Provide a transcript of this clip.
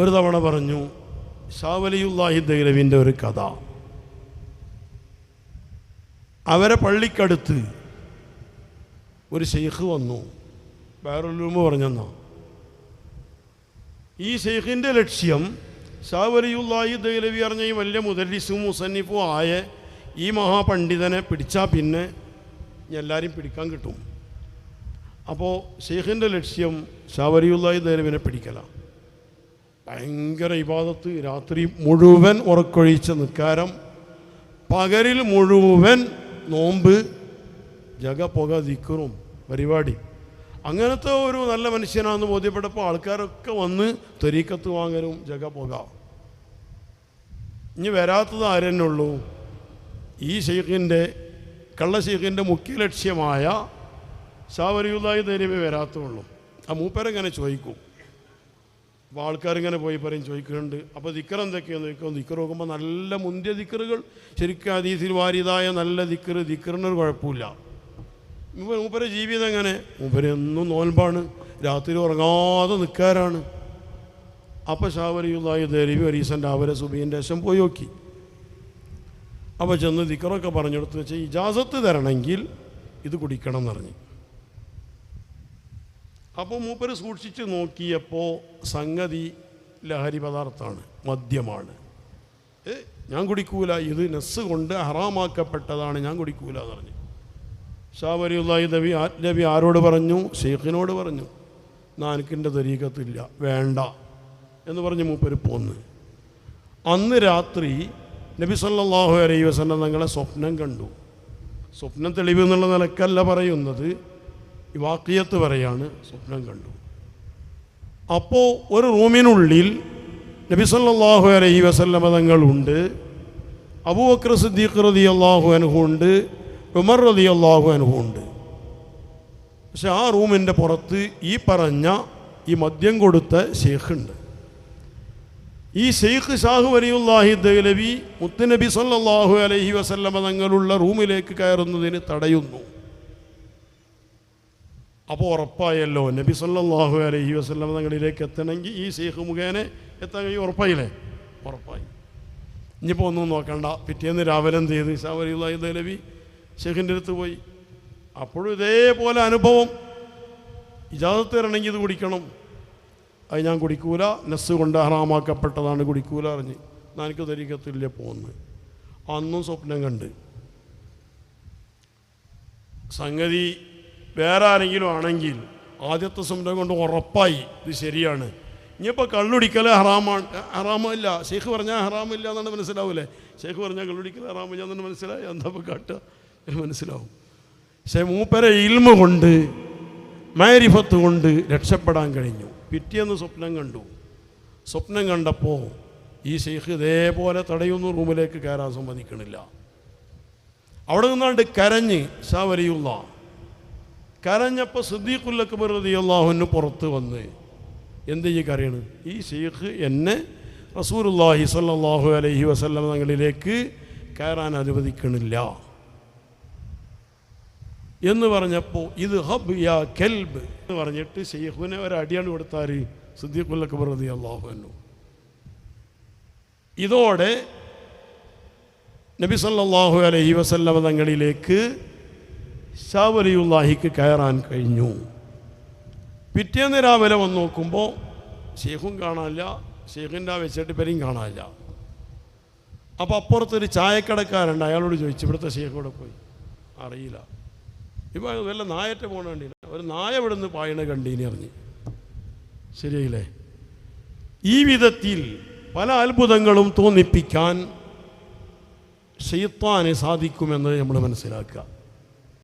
ഒരു തവണ പറഞ്ഞു ഷാ വലിയുല്ലാഹി ദഹ്ലവിൻ്റെ ഒരു കഥ. അവരെ പള്ളിക്കടുത്ത് ഒരു ഷെയ്ഖ് വന്നു. വേറൊരു പറഞ്ഞെന്നാ ഈ ഷെയ്ഖിൻ്റെ ലക്ഷ്യം ഷാ വലിയുല്ലാഹി ദഹ്ലവി പറഞ്ഞ ഈ വലിയ മുദല്ലിസും മുസന്നിഫും ആയ ഈ മഹാപണ്ഡിതനെ പിടിച്ചാൽ പിന്നെ എല്ലാവരും പിടിക്കാൻ കിട്ടും. അപ്പോൾ ഷെയ്ഖിൻ്റെ ലക്ഷ്യം ഷാ വലിയുല്ലാഹി ദഹ്ലവിനെ പിടിക്കലാണ്. ഭയങ്കര ഇബാദത്ത്, രാത്രി മുഴുവൻ ഉറക്കൊഴിച്ച നിസ്കാരം, പകലിൽ മുഴുവൻ നോമ്പ്, ജഗ പുക ദിക്റും പരിപാടി. അങ്ങനത്തെ ഒരു നല്ല മനുഷ്യനാണെന്ന് ബോധ്യപ്പെട്ടപ്പോൾ ആൾക്കാരൊക്കെ വന്ന് ത്വരീക്കത്ത് വാങ്ങലും ജഗ പുക. ഇനി വരാത്തത് ആരെന്നെ ഉള്ളൂ? ഈ ഷെയ്ഖിൻ്റെ കള്ള ഷെയ്ഖിൻ്റെ മുഖ്യ ലക്ഷ്യമായ ഷാ വലിയുല്ലാഹി ദഹ്ലവി വരാത്തുള്ളൂ. ആ മൂപ്പരെങ്ങനെ ചോദിക്കും. അപ്പോൾ ആൾക്കാരിങ്ങനെ പോയി പറയും, ചോദിക്കുന്നുണ്ട്. അപ്പോൾ ദിക്ർ എന്തൊക്കെയാണെന്ന് ചോദിക്കും. ദിക്ർ നോക്കുമ്പോൾ നല്ല മുന്തിയ ദിക്റുകൾ, ശരിക്കും ഹദീസിൽ വാരിതായ നല്ല ദിക്റിനൊരു കുഴപ്പമില്ല. മൂപ്പരെ ജീവിതം എങ്ങനെ? മൂപ്പര് എന്നും നോൻപാണ്, രാത്രി ഉറങ്ങാതെ നിൽക്കാറാണ്. അപ്പോൾ ഷാ വലിയുല്ലാഹി ദഹ്ലവി ഒരു ദിവസം രാവിലെ സുബഹിൻ്റെ ശേഷം പോയി നോക്കി. അപ്പോൾ ചെന്ന് ദിക്റൊക്കെ പറഞ്ഞെടുത്ത് വെച്ചാൽ ഇജാസത്ത് തരണമെങ്കിൽ ഇത് കുടിക്കണം എന്ന് പറഞ്ഞു. അപ്പോൾ മൂപ്പര് സൂക്ഷിച്ച് നോക്കിയപ്പോൾ സംഗതി ലഹരി പദാർത്ഥമാണ്, മദ്യമാണ്. ഞാൻ കുടിക്കൂല, ഇത് നസ്സ് കൊണ്ട് ഹറാമാക്കപ്പെട്ടതാണ്, ഞാൻ കുടിക്കൂല എന്ന് പറഞ്ഞു. ഷാ വലിയുല്ലാഹി ദഹ്ലവി ആരോട് പറഞ്ഞു? ഷെയ്ഖിനോട് പറഞ്ഞു. എനിക്കെൻ്റെ ത്വരീഖത്തില്ല, വേണ്ട എന്ന് പറഞ്ഞ് മൂപ്പര് പോന്ന്. അന്ന് രാത്രി നബി സല്ലല്ലാഹു അലൈഹി വസല്ലം തങ്ങളെ സ്വപ്നം കണ്ടു. സ്വപ്നം തെളിവ് എന്നുള്ള നിലക്കല്ല പറയുന്നത്, ഈ വാഖിയത്ത് പറയാണ്. സ്വപ്നം കണ്ടു. അപ്പോൾ ഒരു റൂമിനുള്ളിൽ നബി സല്ലല്ലാഹു അലൈഹി വസല്ലം തങ്ങളുണ്ട്, അബൂബക്കർ സിദ്ദീഖ് റളിയല്ലാഹു അൻഹു ഉണ്ട്, ഉമർ റളിയല്ലാഹു അൻഹു ഉണ്ട്. പക്ഷെ ആ റൂമിൻ്റെ പുറത്ത് ഈ പറഞ്ഞ ഈ മദ്യം കൊടുത്ത ഷെയ്ഖുണ്ട്. ഈ ഷെയ്ഖ് ഷാ വലിയുല്ലാഹി ദഹ്ലവി മുത്തുനബി സല്ലല്ലാഹു അലൈഹി വസല്ലം തങ്ങളുള്ള റൂമിലേക്ക് കയറുന്നതിന് തടയുന്നു. അപ്പോൾ ഉറപ്പായല്ലോ നബി സല്ലല്ലാഹു അലൈഹി വസല്ലം തങ്ങളിലേക്ക് എത്തണമെങ്കിൽ ഈ ഷെയ്ഖ് മുഖേന എത്താൻ കഴിയും. ഉറപ്പായില്ലേ? ഉറപ്പായി. ഇനിയിപ്പോൾ ഒന്നും നോക്കണ്ട. പിറ്റേന്ന് രാവിലെ എന്ത് ചെയ്ത്? ഷാ വലിയുല്ലാഹി ദഹ്ലവി ഷെയ്ഖിൻ്റെ അടുത്ത് പോയി. അപ്പോഴും ഇതേപോലെ അനുഭവം. ഇജാസത്ത് തരണമെങ്കിൽ ഇത് കുടിക്കണം, അത് ഞാൻ കുടിക്കൂല, നസ്സ് കൊണ്ട് ഹറാമാക്കപ്പെട്ടതാണ്, കുടിക്കൂല അറിഞ്ഞ്. എനിക്ക് ത്വരീഖത്തില്ല പോന്ന്. അന്നും സ്വപ്നം കണ്ട്. സംഗതി വേറെ ആരെങ്കിലും ആണെങ്കിൽ ആദ്യത്തെ സ്വപ്നം കൊണ്ട് ഉറപ്പായി ഇത് ശരിയാണ്. ഇനിയിപ്പോൾ കള്ളുടിക്കൽ ഹറാമില്ല, ഷെയ്ഖ് പറഞ്ഞാൽ ഹറാമില്ല എന്നാണ് മനസ്സിലാവൂലേ? ഷെയ്ഖ് പറഞ്ഞാൽ കള്ളുടിക്കൽ ഹറാമില്ല എന്നാണ് മനസ്സിലായി. എന്താ ഇപ്പോൾ കാട്ടുക? മനസ്സിലാവും. പക്ഷേ മൂപ്പരെ ഇൽമ കൊണ്ട്, മാരിഫത്ത് കൊണ്ട് രക്ഷപ്പെടാൻ കഴിഞ്ഞു. പിറ്റേന്ന് സ്വപ്നം കണ്ടു. സ്വപ്നം കണ്ടപ്പോൾ ഈ ഷെയ്ഖ് ഇതേപോലെ തടയുന്നു, റൂമിലേക്ക് കയറാൻ സമ്മതിക്കണില്ല. അവിടെ നിന്നാണ്ട് കരഞ്ഞ് ഷാ വലിയുല്ലാഹ് കരഞ്ഞപ്പോൾ സിദ്ദീഖുൽ അക്ബർ റളിയല്ലാഹു അൻഹു പുറത്ത് വന്ന്, എന്ത് ഈ കരയാണ്? ഈ ഷെയ്ഖ് എന്നെ റസൂലുള്ളാഹി സ്വല്ലല്ലാഹു അലൈഹി വസല്ലം തങ്ങളിലേക്ക് കയറാൻ അനുവദിക്കണില്ല എന്ന് പറഞ്ഞപ്പോൾ ഇത് ഹബ് യാ കെൽബ് എന്ന് പറഞ്ഞിട്ട് ഷെയ്ഖിനെ ഒരടിയാണ് കൊടുത്താൽ സിദ്ദീഖുൽ അക്ബർ റളിയല്ലാഹു അൻഹു. ഇതോടെ നബി സല്ലല്ലാഹു അലൈഹി വസല്ലം തങ്ങളിലേക്ക് ഷാ വലിയുല്ലാഹിക്ക് കയറാൻ കഴിഞ്ഞു. പിറ്റേന്ന് രാവിലെ വന്ന് നോക്കുമ്പോൾ ഷെയ്ഖും കാണാനില്ല, ഷെയ്ഖിൻ്റെ ആ വെച്ചട്ടിപ്പരെയും കാണാനില്ല. അപ്പോൾ അപ്പുറത്തൊരു ചായക്കടക്കാരുണ്ട്. അയാളോട് ചോദിച്ചു, ഇവിടുത്തെ ഷെയ്ഖോടെ പോയി? അറിയില്ല. ഇപ്പോൾ വല്ല നായറ്റ പോകണ കണ്ടില്ല, ഒരു നായ ഇവിടെ നിന്ന് പായണ കണ്ടീനി അറിഞ്ഞ്. ശരിയല്ലേ? ഈ വിധത്തിൽ പല അത്ഭുതങ്ങളും തോന്നിപ്പിക്കാൻ ശൈത്താന് സാധിക്കുമെന്ന് നമ്മൾ മനസ്സിലാക്കുക.